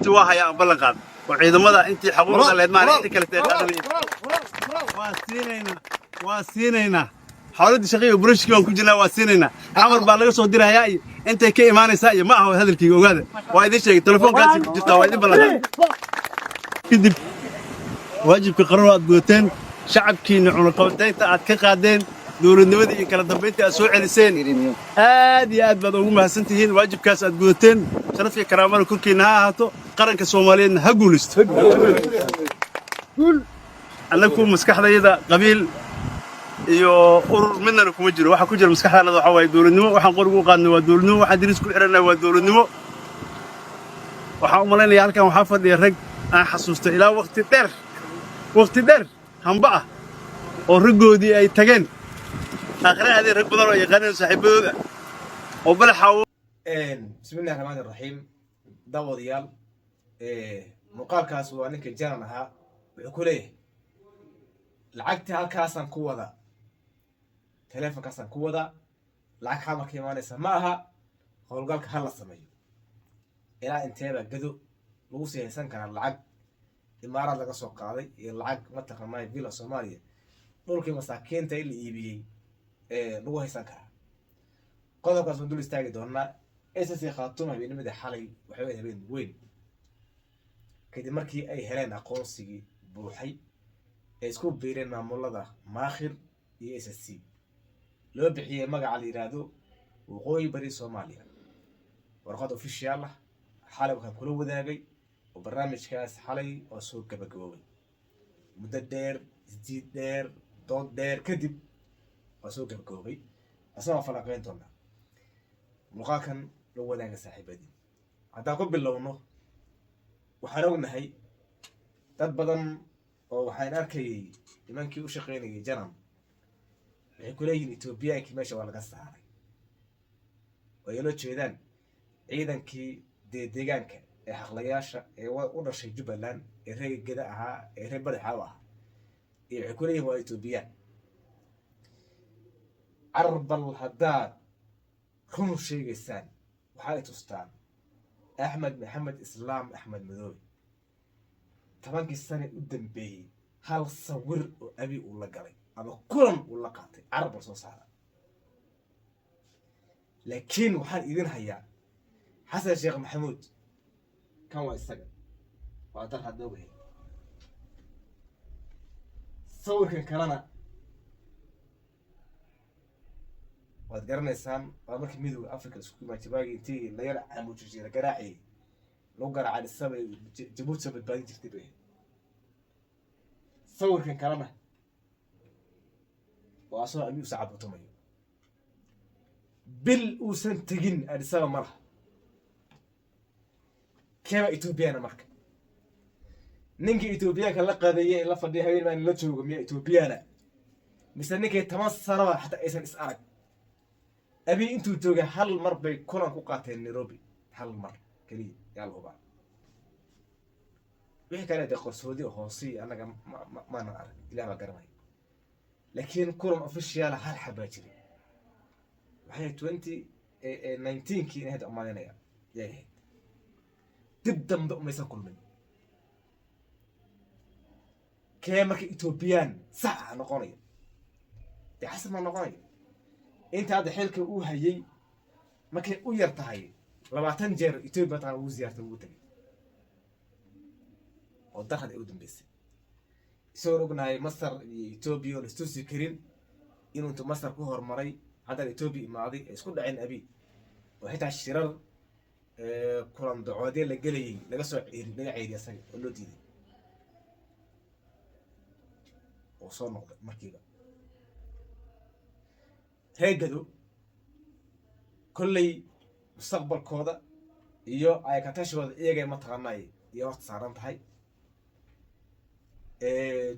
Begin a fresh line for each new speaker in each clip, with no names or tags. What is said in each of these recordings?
jawaabtii waa hayaa ballan qaad oo ciidamada intii xaquuqda leed maalinta kale teeqaadnay waa siinaynaa xawladii shaqeeyo burashkii waan ku jirnaa waa siinaynaa amar baa laga soo dirayaa intay ka imaanaysaa iyo ma aha hadalkii ogaada waa idin sheegay telefoonkaasi ku jirtaa waa idin ballan kadib waajibka qaran aad gudateen shacabkiina cunaqabataynta aad ka qaadeen dowladnimadii iyo kala dambeyntii aad soo celiseen aad iyo aad baad ugu mahadsantihiin waajibkaas aad gudateen sharafka karaamada korkiina ha ahaato qaranka Soomaaliyeedna ha guulaysto annagu maskaxdayda qabiil iyo urur midna kuma jiro waxa ku jira maskaxdaada waxa way dowladnimo waxaan qorigu u qaadnay waa dowladnimo waxa diris ku xiranay waa dowladnimo waxa u maleynayaa halkan waxa fadhiya rag aan xasuusto ilaa waqti dheer hamba ah oo rigoodii ay tageen آخر رك بدر يقارن صاحبه وبلحوا
بسم الله الرحمن الرحيم داود يال مقال كاس وانك جرنها بكله لعقت هالكاسن كودا تلفون كاسن كودا لعق حما كيمان سماها هولقالك هلا سميو الى انتبه قدو لو سيهسن كان لعق امارات laga soo qaaday iyo lacag ma taqaanay bila Soomaaliya dhulkii masaakiinta ee la iibiyay lagu haysan karaa qodobkaas oo dul istaagi doonaa SSC Khartoum habeenimada xalay waxay habeen weyn kadib markii ay heleen aqoonsigii buuxay ee isku biireen maamulada Maakhir iyo SSC loo bixiyay magaca la yiraahdo waqooyi bari Soomaaliya warqad official ah xalay waxaan kula wadaagay oo barnaamijkaas xalay oo soo gabagaboobay muddo dheer isdiid dheer dood dheer kadib وسوق الكوبي أسمع فلقين تونا مقاكن لو ولا صاحبتي هذا قبل لونه وحنونا هي تبدن وحناركي لمن كيو شقيني جنم كلين إثيوبيا كي ماشي ولا قصة هاي ويلو تشيدان عيدن كي ديجانك حقلياش ولا شيء جبلان الرجل كده ها الرجل برحوا كلين هو إثيوبيا عرب الهداد كم شيء إنسان وحالة تستان أحمد محمد إسلام أحمد مدوي طبعاً السنة قدام به هل صور أبي ولا قري أنا كلهم ولا قاطع عرب رصاص هذا لكن وحال إذن هيا حسن الشيخ محمود كان وايستقل وأترها دوبه صور كان كلامه waad garanaysaan waa markii midowga Afrika isku maajibay intii la yar amuujin jiray garaaci loo garaaca sabay Djibouti badbaadin jirtay bay sawirkan kalena waa soo amiir sacab tumayo bil uusan tagin Addis Ababa mar keeba Ethiopia marka ninka Ethiopia la qaadayay la fadhiyo habeen baan la joogo miya Ethiopia mise ninka 10 sano hatta aysan is arag أبي أنتوا توجه هل مر بكون قاطع نيروبي هل مر كلي يا الأوبا وين كان يدخل سعودي وهوسي أنا ما نعرف إلا ما قرناي لكن كلهم أوفيشيال هل حباجري وهي 19 كي نهد أمانة يا هيد تبدأ مدق ما يسكل منه كيما كإثيوبيان ساعة نقانية تحسب ما نقانية أنت هذا حلك هي ما كان يرتاحي لما تنجر إثيوبيا ترى وزيارة وتجي ودخل أودن بس يصيروا قلنا مصر إثيوبيا ونستوسي كريم إنه أنتم مصر كهر مري هذا الإثيوبي ماضي يسكون عين أبي وحتى الشرار كلام دعوادين لقلي لقصوا عير يا سيد قلوا ديني وصلنا مركبة هيجدو كلي مستقبل كودا iyo ay ka tashado iyagay ma taqaanay iyo waqti saaran tahay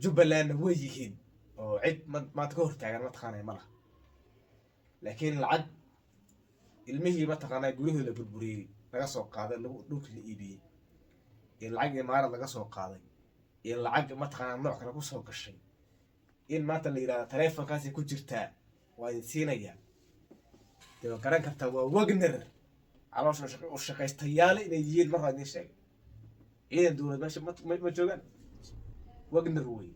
Jubbaland way yihiin oo cid ma ka hortaagan ma taqaanay malaha laakiin lacag ilmihii ma taqaanay gurihooda burburiyay laga soo qaaday dhulkii la iibiyay in lacag imaarad laga soo qaaday in lacag ma taqaanay nooc kale ku soo gashay in maanta la yiraahdo taleefankaasi ku jirtaa waa siinaya dee garan kartaa waa Wagner على وش شقيستيال إن يجيل مرة نيشة ciidan dowlad meesha ma joogaan wagner wey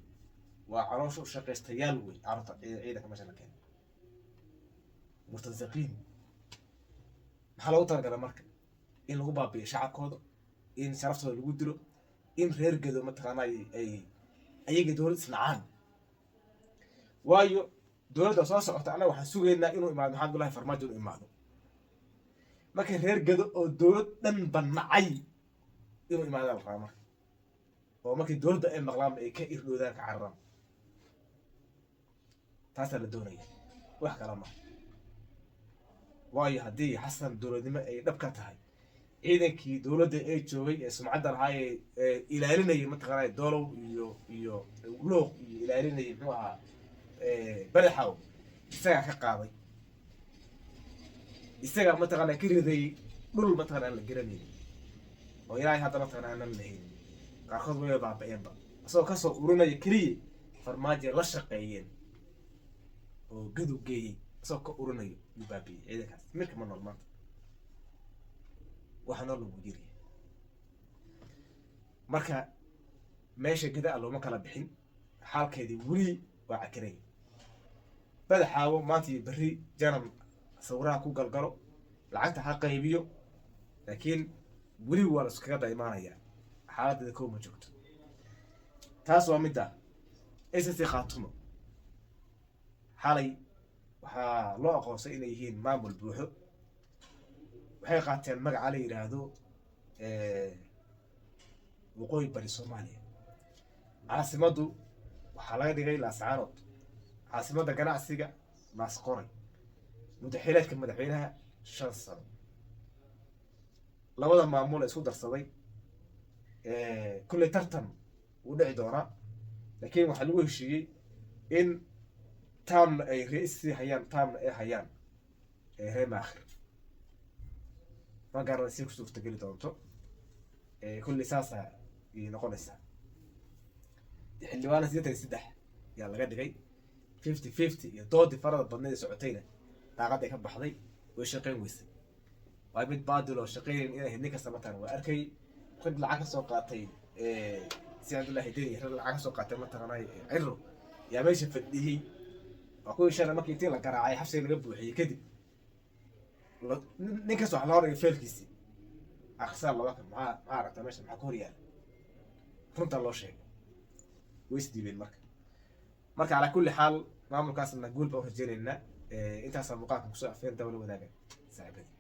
waa caloosha u shaqaystayaal wey carruurta ciidanka meesha la keenay murtasaqiin maxaa loogu talagalay marka in lagu baabi'iyo shacabkooda in sharaftooda lagu dilo in reer gedo mataqaana ay ayaga dowlad isnacaan waayo dowladda soo socota annaga waxaan sugaynaa inuu imaado maxamed abdullahi farmaajo inuu imaado marka reer gedo oo dowlad dhan banacay inuu imaado la rabaa marka oo markii dowladda ay maqlaan ay ka irdhoodaan ka cararaan taasaa la doonaya wax kala ma waayo haddii xasan dowladnimo ay dhab ka tahay ciidankii dowladda ay joogay ee sumcadda lahaa ee ilaalinayay mataqaanaa doolow iyo looq iyo ilaalinayay muxuu ahaa badaxaw isagaa ka qaaday isagaa mataqaanaa ka riday dhul mataqaana aan la garanaynin oo ilaahay hadda mataqaana aanan lahayn qaarkood way baaba'eenba isagoo kasoo urinaya keliya farmaajo la shaqeeyeen oo gadu geeyey isagoo ka urinayo yuu baabi'iyey ciidankaas mirka ma nool maanta waxa nool lagu jiriya marka meesha gada looma kala bixin xaalkeedii weli waa cakiray badaxaawo maanta iyo berri janan sawiraha ku galgalo lacagta ha qaybiyo laakiin weli waa la iskaga daymaanayaa xaaladdeeda kow ma joogto taas waa midda ss khaatumo xalay waxaa loo aqoonsay inay yihiin maamul buuxo waxay qaateen magaca la yidhaahdo waqooyi bari soomaaliya caasimaddu waxaa laga dhigay laascaanood caasimadda ganacsiga naasqoray muddaxileedka madaxweynaha 5 sano labada maamul isku darsaday kulley tartan wuu dhici doonaa laakiin waxaa lagu heshiiyey in taamna ay reisii hayaan taamna ay hayaan reer maakhir ma garana si ku suurtageli doonto kulley saasaa ay noqonaysaa xildhibaana 83 yaa laga dhigay 50-50 iyo doodii farada badneed ee socotayna daaqad ay ka baxday way shaqayn weysay waa mid baadil oo shaqaynayn inay nin kasta mataan waa arkay rag lacag ka soo qaatay si cabdullaahi deni rag lacag ka soo qaatay mataqaanaa ciro yaa meesha fadhiyey waa kuwii shalay markii intii la garaacay xabsiga laga buuxiyey kadib ninkaas wax la horaya feelkiisii aksaar labaka maxaa aragtaa meesha maxaa ka hor yaala runtaa loo sheegay way isdiibeen marka calaa kulli xaal maamulkaasna guul baan u rajaynaynaa intaasaa muuqaalka kusoo afeen dawla wadaaga saaxiibadii